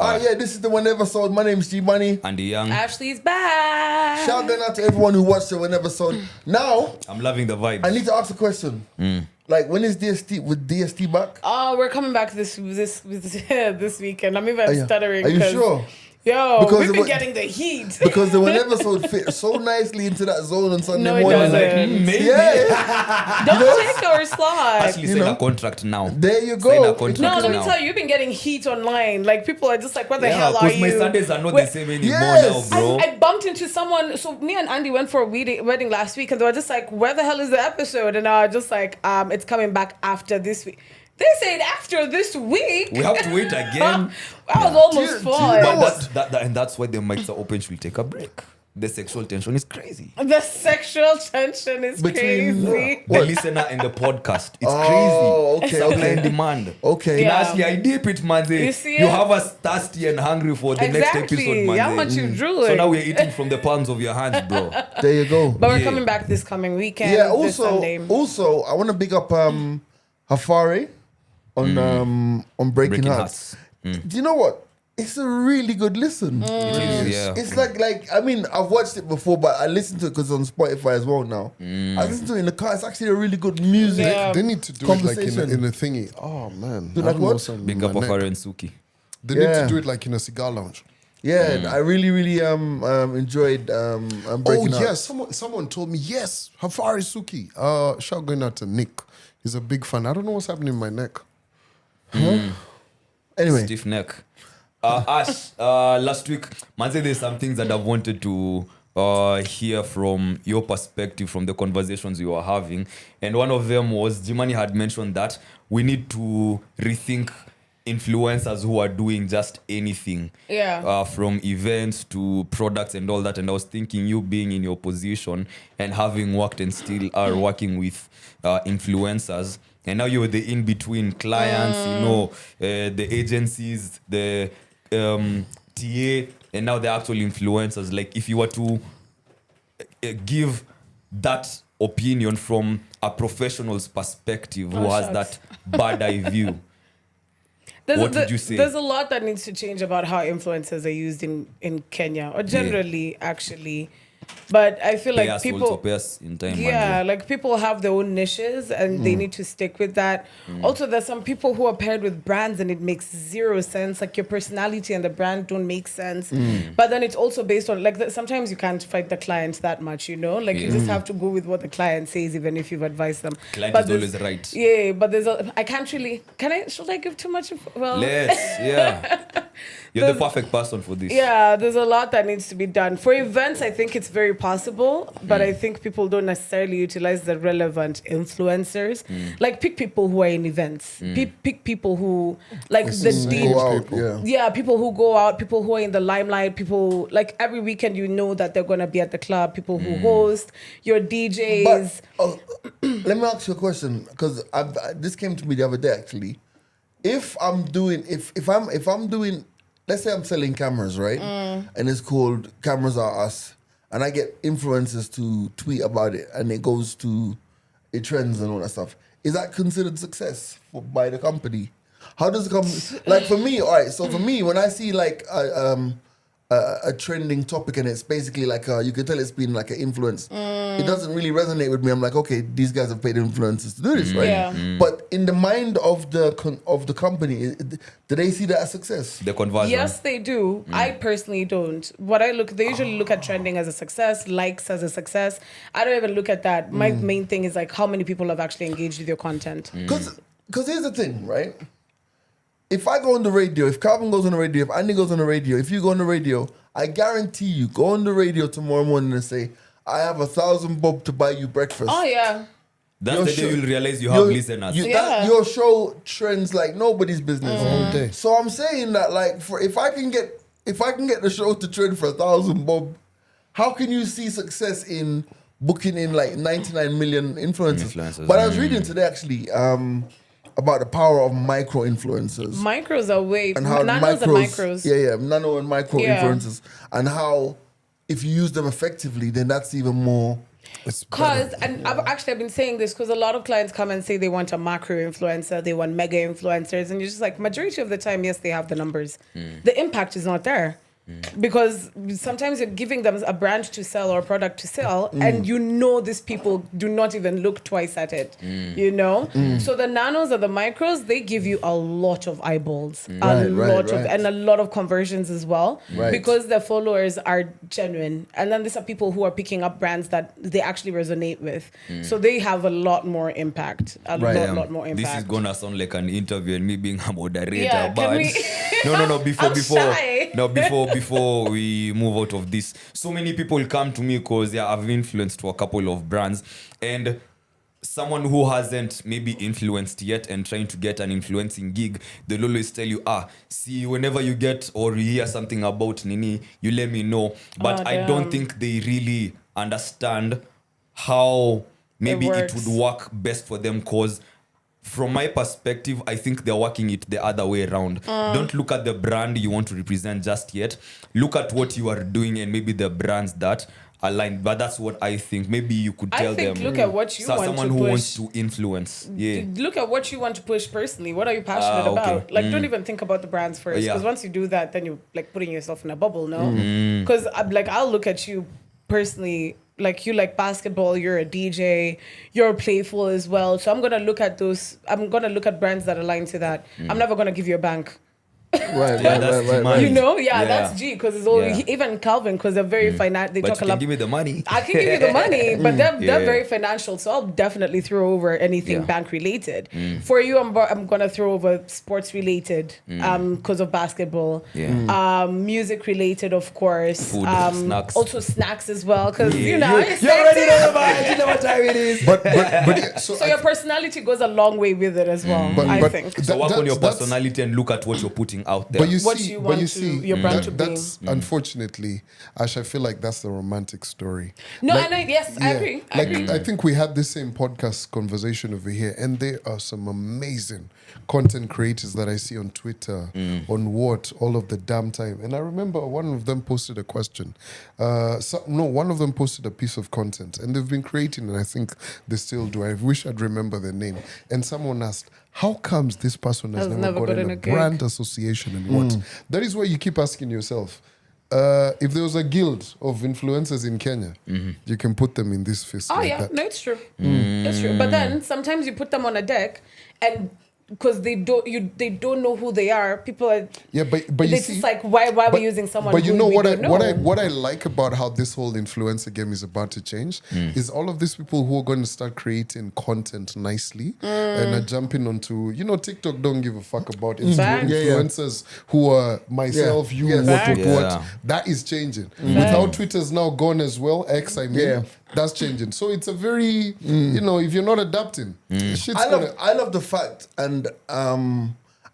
Yeah, this is the Wheneversode. My name is G Money. Andy Young. Ashley's back. Shout out to everyone who watched the Wheneversode. Now, I'm loving the vibe. I need to ask a question. Like, when is DST back? Oh, we're coming back this weekend. I'm even stuttering. Are you sure? Yo, Because we've been getting the heat. Because the Wheneversode fit so nicely into that zone on Sunday No, it morning. doesn't. Maybe. Don't take our slot. Actually, sign a contract now. There you Sign go. a contract No, let me now. tell you, you've been getting heat online. Like, people are just like, what the hell are because you? my Sundays are not Wait, the same anymore Yes. now, bro. I bumped into someone. So me and Andy went for a wedding last week, and they were just like, "Where the hell is the episode?" And I was just like, "It's coming back after this week." They said after this week. We have to wait again. I was almost Do you falling. know But and that's why the mics are open. Should take a break. The sexual tension is crazy. The sexual tension is Between crazy. The listener and the podcast. It's Oh, crazy. okay, Supply okay. and demand. Okay. Yeah. Ashley, I deep it, man. You see You it? have us thirsty and hungry for the next episode, man. How much you drooling? So now we're eating from the palms of your hands, bro. There you go. But we're Yeah. coming back this coming weekend. Yeah, this Sunday. also, I want to big up Hafari on Breaking Hearts. Do you know what? It's a really good listen. It is, yeah. It's like I mean, I've watched it before, but I listen to it because on Spotify as well now. I listen to it in the car. It's actually a really good music. Yeah. They need to do it like Conversation. in a thingy. Oh man, Do I like don't know what? something Big in up my of neck. Aaron Suki. They need Yeah. to do it like in a cigar lounge. Yeah, I really enjoyed Breaking Hearts. yes, someone told me yes. Hafari Suki. Shout going out to Nick. He's a big fan. I don't know what's happening in my neck. Anyway, Stiff neck. Ash, last week, man said there's some things that I've wanted to hear from your perspective from the conversations we were having. And one of them was, Jimani had mentioned that we need to rethink influencers who are doing just anything. Yeah. From events to products and all that. And I was thinking, you being in your position and having worked and still are working with influencers, and now you're the in-between clients, the agencies, the TA, and now the actual influencers. Like, if you were to give that opinion from a professional's perspective who has shucks. that bad eye view, what would you say? There's a lot that needs to change about how influencers are used in Kenya, or generally, actually. But I feel like Pay us people... also, pay us in time. Yeah, like people have their own niches and they need to stick with that. Also, there's some people who are paired with brands and it makes zero sense. Like your personality and the brand don't make sense. But then it's also based on, like, sometimes you can't fight the client that much, Like you just have to go with what the client says, even if you've advised them. Client But is there's- always right. Yeah, but I can't really, should I give too much? Well, You're the perfect person for this. yeah, there's a lot that needs to be done. For events, I think it's very possible, but I think people don't necessarily utilize the relevant influencers. Like, pick people who are in events. Pick people who, like, the go out, people. yeah. yeah, people who go out, people who are in the limelight, people, like, every weekend that they're going to be at the club, people who host, your DJs. But let me ask you a question, because this came to me the other day actually. If I'm doing, let's say I'm selling cameras, right? And it's called Cameras Are Us, and I get influencers to tweet about it, and it goes to, it trends and all that stuff. Is that considered success by the company? How does the company, like for me, all right, so for me, when I see like a trending topic and it's basically like you can tell it's been like an influence, it doesn't really resonate with me. I'm like, okay, these guys have paid influencers to do this, right? Yeah. But in the mind of the company, do they see that as success? The conversion. Yes, they do. I personally don't. They usually look at trending as a success, likes as a success. I don't even look at that. My main thing is like how many people have actually engaged with your content. Because here's the thing, right? If I go on the radio, if Calvin goes on the radio, if Andy goes on the radio, if you go on the radio, I guarantee you, go on the radio tomorrow morning and say, I have 1,000 bob to buy you breakfast. Oh, yeah. That's Your the show- day you'll realize you have listeners. Your show trends like nobody's business. All day. So I'm saying that, like, if I can get the show to trend for 1,000 bob, how can you see success in booking in like 99 million influencers? But I was reading today actually about the power of micro influencers. Micros are way... And how Nanos and micros. Yeah, nano and micro Yeah. influencers. And how if you use them effectively, then that's even more It's Because, better. and I've been saying this because a lot of clients come and say they want a macro influencer, they want mega influencers, and you're just like, majority of the time, yes, they have the numbers. The impact is not there. Because sometimes you're giving them a brand to sell or a product to sell, and you know these people do not even look twice at it, you know? So the nanos or the micros, they give you a lot of eyeballs, and a lot of conversions as well, because their followers are genuine. And then these are people who are picking up brands that they actually resonate with. So they have a lot more impact, lot more impact. This is gonna sound like an interview and me being a moderator, Yeah, but can we- no, I'm shy. before we move out of this, so many people come to me because I've influenced to a couple of brands, and someone who hasn't maybe influenced yet and trying to get an influencing gig, they'll always tell you, see, whenever you get or you hear something about Nini, you let me know. But I don't think they really understand how maybe it would work best for them, because from my perspective, I think they're working it the other way around. Don't look at the brand you want to represent just yet. Look at what you are doing and maybe the brands that align. But that's what I think. Maybe you could tell them. Look at what you want someone to who push. wants to influence. Yeah. Look at what you want to push personally. What are you passionate okay. about? Like, don't even think about the brands first, because once you do that, then you're like putting yourself in a bubble, no? Because I'll look at you personally. Like, you like basketball, you're a DJ, you're playful as well. So I'm gonna look at brands that align to that. I'm never gonna give you a bank. Right. You know, that's G, because it's all even Calvin, because they're very financial. They But talk you a lot. can give me the money. I can give you the money, but they're very financial, so I'll definitely throw over anything bank related. For you, I'm gonna throw over sports related, because of basketball. Music related, of course. Food, snacks. Also snacks as well, because you know. You already know the vibe. You know what time it is. But So your personality goes a long way with it as well. I think. So work on your that's- personality and look at what you're putting out there. But you What see, you but want you to- see, your brand to be. that's unfortunately, Ash, I feel like that's the romantic story. No, Like, I agree. I agree. I think we had this same podcast conversation over here, and there are some amazing content creators that I see on Twitter, on all of the damn time. And I remember one of them posted a question. One of them posted a piece of content, and they've been creating, and I think they still do. I wish I'd remember their name. And someone asked, how comes this person has never gotten a gig? brand association and what? That is where you keep asking yourself, if there was a guild of influencers in Kenya, you can put them in this fist. Oh like yeah, that. no, it's true. It's true. But then sometimes you put them on a deck, and because they don't know who they are, people are. Yeah, but you it's see, just like, why are we using someone? But you who know we don't know? what I like about how this whole influencer game is about to change is all of these people who are going to start creating content nicely and are jumping onto, TikTok don't give a fuck about Facts. influencers who are myself, you, Yes. what. Yeah. That is changing. With how Twitter's now gone as well, X, I mean, that's changing. So it's a very, if you're not adapting, shit's I love the fact, and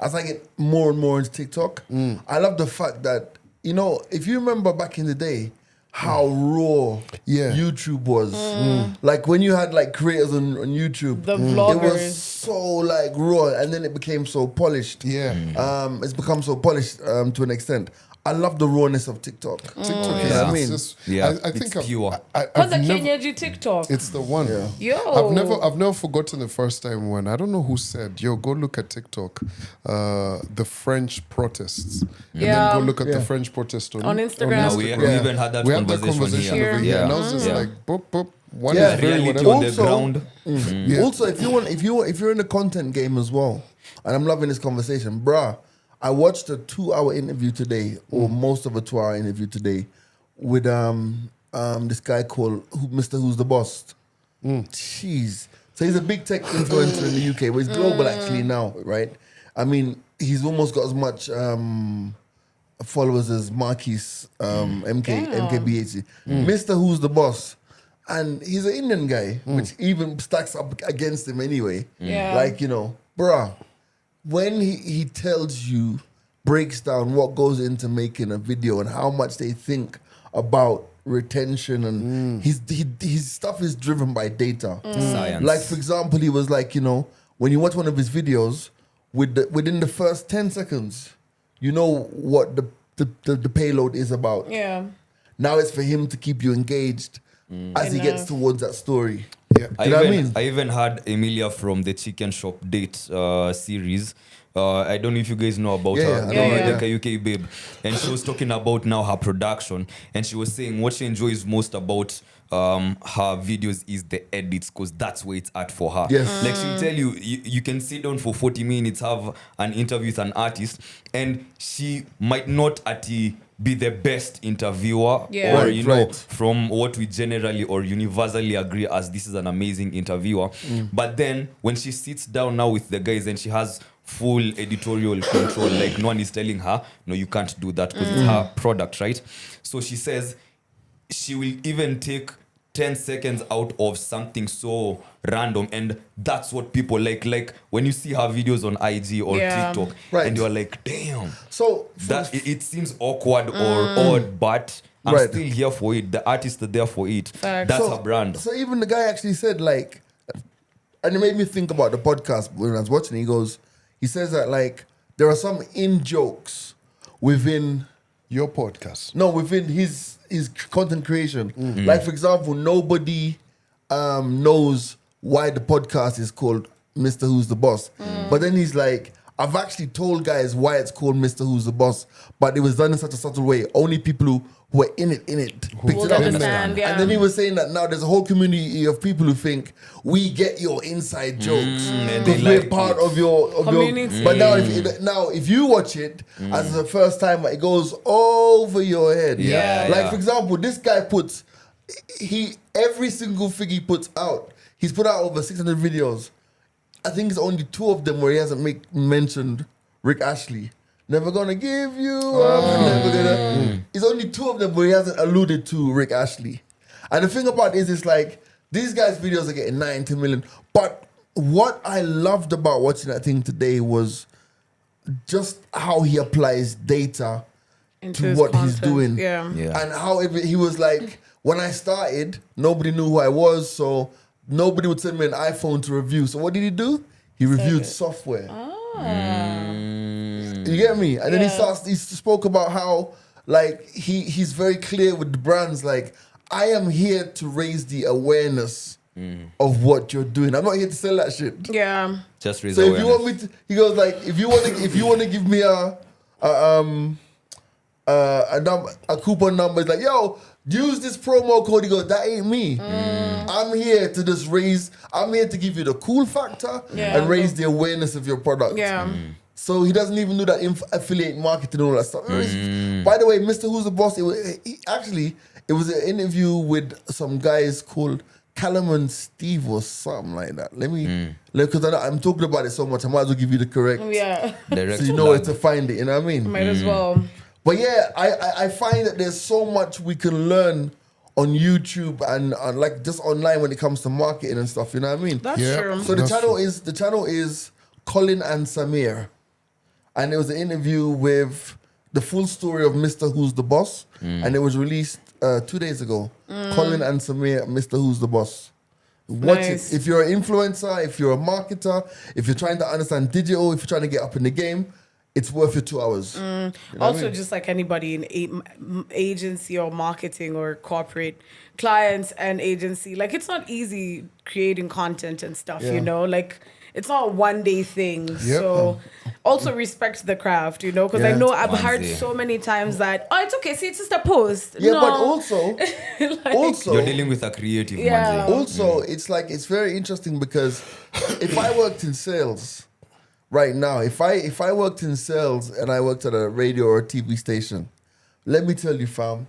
as I get more and more into TikTok, I love the fact that, if you remember back in the day, how raw YouTube was. Like when you had like creators on YouTube, The it vloggers. was so like raw, and then it became so polished. It's become so polished to an extent. I love the rawness of TikTok. TikTok You know what I mean? I think it's pure. What's the Kenyaji TikTok? It's the one. Yo. I've never forgotten the first time when I don't know who said, "Yo, go look at TikTok, the French protests, and then go look at the French protest on Instagram. No, we even had that We had that conversation conversation here. over here, and I was just like, boop, boop. One Yeah, is very reality whatever. on the Also- ground. Yeah. Also, if you're in the content game as well, and I'm loving this conversation, bruh. I watched a 2-hour interview today, or most of a 2-hour interview today, with this guy called Mr. Who's the Boss. Jeez. So he's a big tech influencer in the UK, but he's global actually now, right? I mean, he's almost got as much followers as Marquis MKBHD. Mr. Who's the Boss. And he's an Indian guy, which even stacks up against him anyway. Yeah. Like, bruh, when he tells you, breaks down what goes into making a video and how much they think about retention, and his stuff is driven by data. Science. Like, for example, he was like, when you watch one of his videos, within the first 10 seconds, you know what the payload is about. Yeah. Now it's for him to keep you engaged as he gets towards that story. Yeah. You know what I mean? I even had Emilia from the Chicken Shop Date series. I don't know if you guys know about Yeah, her, yeah, I know, like a UK babe. And she was talking about now her production. And she was saying what she enjoys most about her videos is the edits, because that's where it's at for her. Yes. Like she'll tell you, you can sit down for 40 minutes, have an interview with an artist, and she might not be the best interviewer, Yeah. or Right, you know, right. from what we generally or universally agree as this is an amazing interviewer. But then when she sits down now with the guys and she has full editorial control, like no one is telling her, no, you can't do that because it's her product, right? So she says she will even take 10 seconds out of something so random, and that's what people like when you see her videos on IG or Yeah. TikTok, Right. and you're like, damn, So that it seems awkward or odd, but I'm Right. still here for it. The artists are there for it. Facts. That's so, her brand. So even the guy actually said like, and it made me think about the podcast when I was watching. He says that like there are some in jokes within Your podcast. within his content creation. Like for example, nobody knows why the podcast is called Mr. Who's the Boss. But then he's like, I've actually told guys why it's called Mr. Who's the Boss, but it was done in such a subtle way. Only people who were in it picked Will it up. understand, yeah. And then he was saying that now there's a whole community of people who think we get your inside jokes and because they we're like part it. of your Community. But now if you watch it as the first time, it goes over your head. Yeah, Like yeah. for example, this guy puts every single thing he puts out. He's put out over 600 videos. I think it's only 2 of them where he hasn't mentioned Rick Ashley. Never gonna give you up. Never gonna. It's only 2 of them where he hasn't alluded to Rick Ashley. And the thing about it is, it's like these guys' videos are getting 90 million. But what I loved about watching that thing today was just how he applies data Into to his what he's content. doing. Yeah. Yeah. And how he was like, when I started, nobody knew who I was, so nobody would send me an iPhone to review. So what did he do? He reviewed software. You get me? And then he spoke about how like he's very clear with the brands, like, I am here to raise the awareness of what you're doing. I'm not here to sell that shit. Yeah. Just raise So if awareness. you want me to, he goes like, if you want to give me a coupon number, it's like, yo, use this promo code. He goes, that ain't me. I'm here to just I'm here to give you the cool factor Yeah. and raise the awareness of your product. Yeah. So he doesn't even do that affiliate marketing and all that stuff. By the way, Mr. Who's the Boss, it was an interview with some guys called Callum and Steve or something like that. Because I'm talking about it so much, I might as well give you the correct, Yeah. Direct so you know where plug. to find it, you know what I mean? Might as well. But yeah, I find that there's so much we can learn on YouTube and like just online when it comes to marketing and stuff, you know what I mean? That's Yeah. true. So the That's channel is Colin and Samir, and it was an interview with the full story of Mr. Who's the Boss, and it was released 2 days ago. Colin and Samir, Mr. Who's the Boss. Watch Nice. it. If you're an influencer, if you're a marketer, if you're trying to understand digital, if you're trying to get up in the game, it's worth your 2 hours. You know what I Also, mean? just like anybody in agency or marketing or corporate clients and agency, like it's not easy creating content and stuff, Yeah. you know, like it's not a 1 day thing. Yep. So also respect the craft, you know, because Yeah. I know I've heard Onesie. so many times that, oh, it's okay, see, it's just a post. Yeah, no. but also, You're dealing with a creative Yeah. man. Also, it's like it's very interesting because if I worked in sales right now, if I worked in sales and I worked at a radio or a TV station, let me tell you, fam,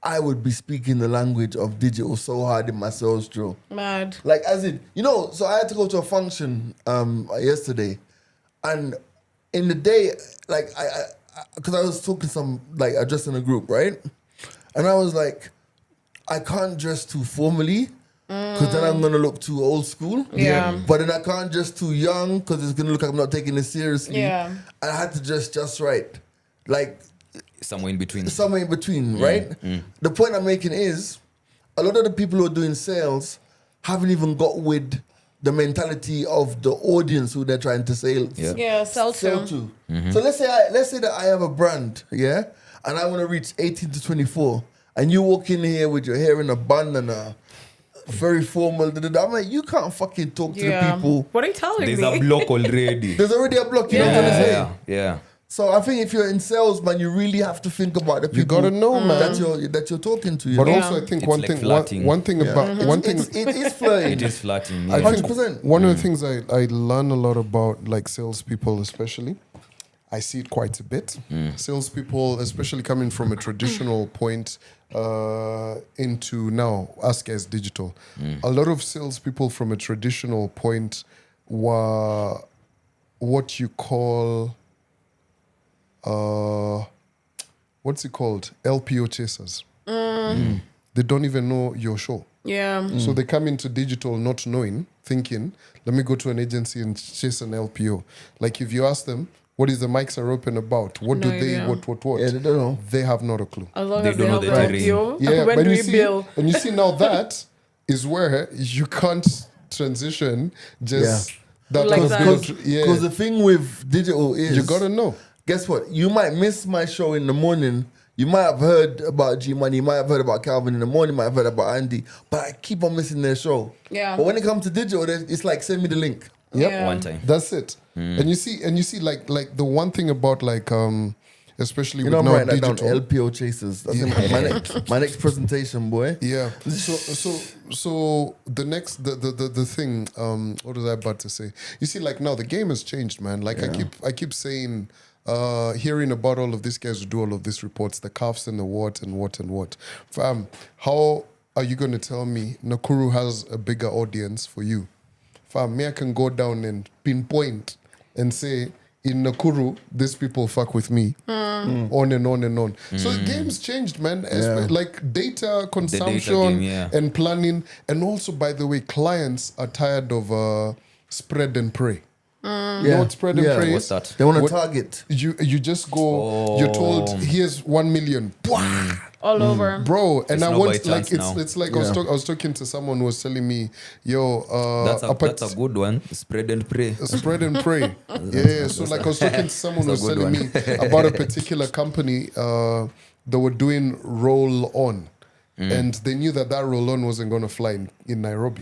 I would be speaking the language of digital so hard in my sales drill. Mad. Like as in, so I had to go to a function yesterday, and in the day, like because I was talking to some like I dressed in a group, right? And I was like, I can't dress too formally because then I'm gonna look too old school. Yeah. But then I can't dress too young because it's gonna look like I'm not taking it seriously. Yeah. And I had to dress just right, like Somewhere in between. somewhere in between, right? The point I'm making is a lot of the people who are doing sales haven't even got with the mentality of the audience who they're trying to sell. Yeah. Yeah, sell to. So let's say that I have a brand, yeah, and I want to reach 18 to 24, and you walk in here with your hair in a bun and a very formal. I'm like, you can't fucking talk to the people. What are you telling There's me? a block already. There's already a block. You know what I'm saying? Yeah. So I think if you're in sales, man, you really have to think about the people. You gotta know, man. that you're talking to. You But know? also, I think It's one like thing, flirting. one thing about one thing. it is flirting. It is flattening. I Yeah. think 100%. one of the things I learn a lot about, like salespeople, especially, I see it quite a bit. Salespeople, especially coming from a traditional point into now us guys digital. A lot of salespeople from a traditional point were what you call what's it called? LPO chasers. They don't even know your show. Yeah. So they come into digital not knowing, thinking, let me go to an agency and chase an LPO. Like if you ask them, what is the mics are open about? What do No they, idea. what? Yeah, they don't know. They have not a clue. As long They as they don't know have the the terrain. LPO. Yeah, When but do you we see, bill? and you see now that is where you can't transition just that Like was that. built- Because yeah. the thing with digital is You gotta know. Guess what? You might miss my show in the morning. You might have heard about G Money. You might have heard about Calvin in the morning. You might have heard about Andy. But I keep on missing their show. Yeah. But when it comes to digital, it's like send me the link. Yep. Yeah. One time. That's it. And you see like the one thing about like especially You with know, I'm now writing that down. digital. LPO chasers. That's in my next presentation, boy. Yeah. So the next the thing, what was I about to say? You see, like now the game has changed, man. Like I keep saying, hearing about all of these guys who do all of these reports, the cuffs and the what and what and what. Fam, how are you gonna tell me Nakuru has a bigger audience for you? Fam, me I can go down and pinpoint and say in Nakuru, these people fuck with me. On and on and on. So the game's changed, man. Like data consumption game, and planning. And also, by the way, clients are tired of spread and pray. You know what spread and pray What's is? that? They want to What- target. You just go, you're told, here's 1 million. Bwah! All over. Bro, and It's I not by want like chance now. it's like I was talking to someone who was telling me, yo, That's a good one. Spread and pray. spread and pray. Yeah. So like I was talking to someone who was That's a telling good me about a particular company that were doing roll on. And they knew that roll on wasn't going to fly in Nairobi.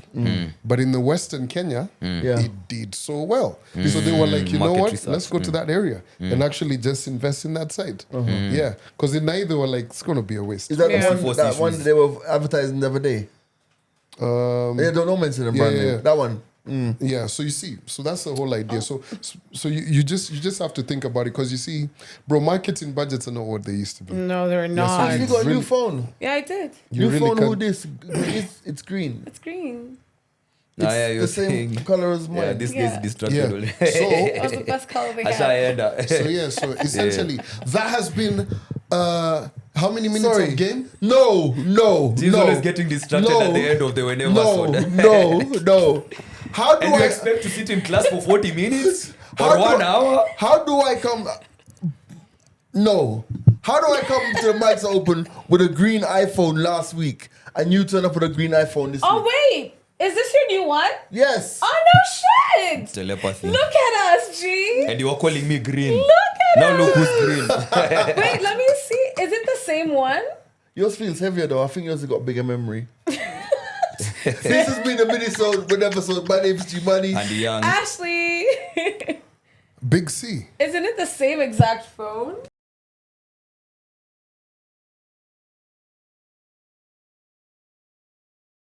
But in the Western Kenya, it did so well. So they were like, you know Market what? research. Let's go to that area and actually just invest in that side. Yeah. Because in Nai, they were like, it's going to be a waste. Is that Yeah. the Force one issues. they were advertising the other day? Yeah, don't mention the brand name. yeah. That one. Yeah, so you see, so that's the whole idea. So you just have to think about it because you see, bro, marketing budgets are not what they used to be. No, they're so not. Actually got a new really- phone. Yeah, I did. You New really phone. Who can't- this? It's green. It's green. It's yeah, you're the same saying. color as mine. Yeah, this Yeah. guy's distracted Yeah. already. That was the best color they had. Ashaenda. So yeah, so essentially that has been how many minutes Sorry. of game? No. He's no, always getting distracted no, at the end of the Wheneversode. no. How do And you I expect to sit in class for 40 minutes How or do 1 I- hour? How do I come? No. How do I come to the mics open with a green iPhone last week and you turn up with a green iPhone this Oh, week? wait. Is this your new one? Yes. Oh, no shit. Telepathy. Look at us, G. And you are calling me green. Look at Now us. look who's green. Wait, let me see. Is it the same one? Yours feels heavier though. I think yours has got bigger memory. This has been a mini-sode, Wheneversode. My name's G Money. And the young. Ashley. Big C. Isn't it the same exact phone?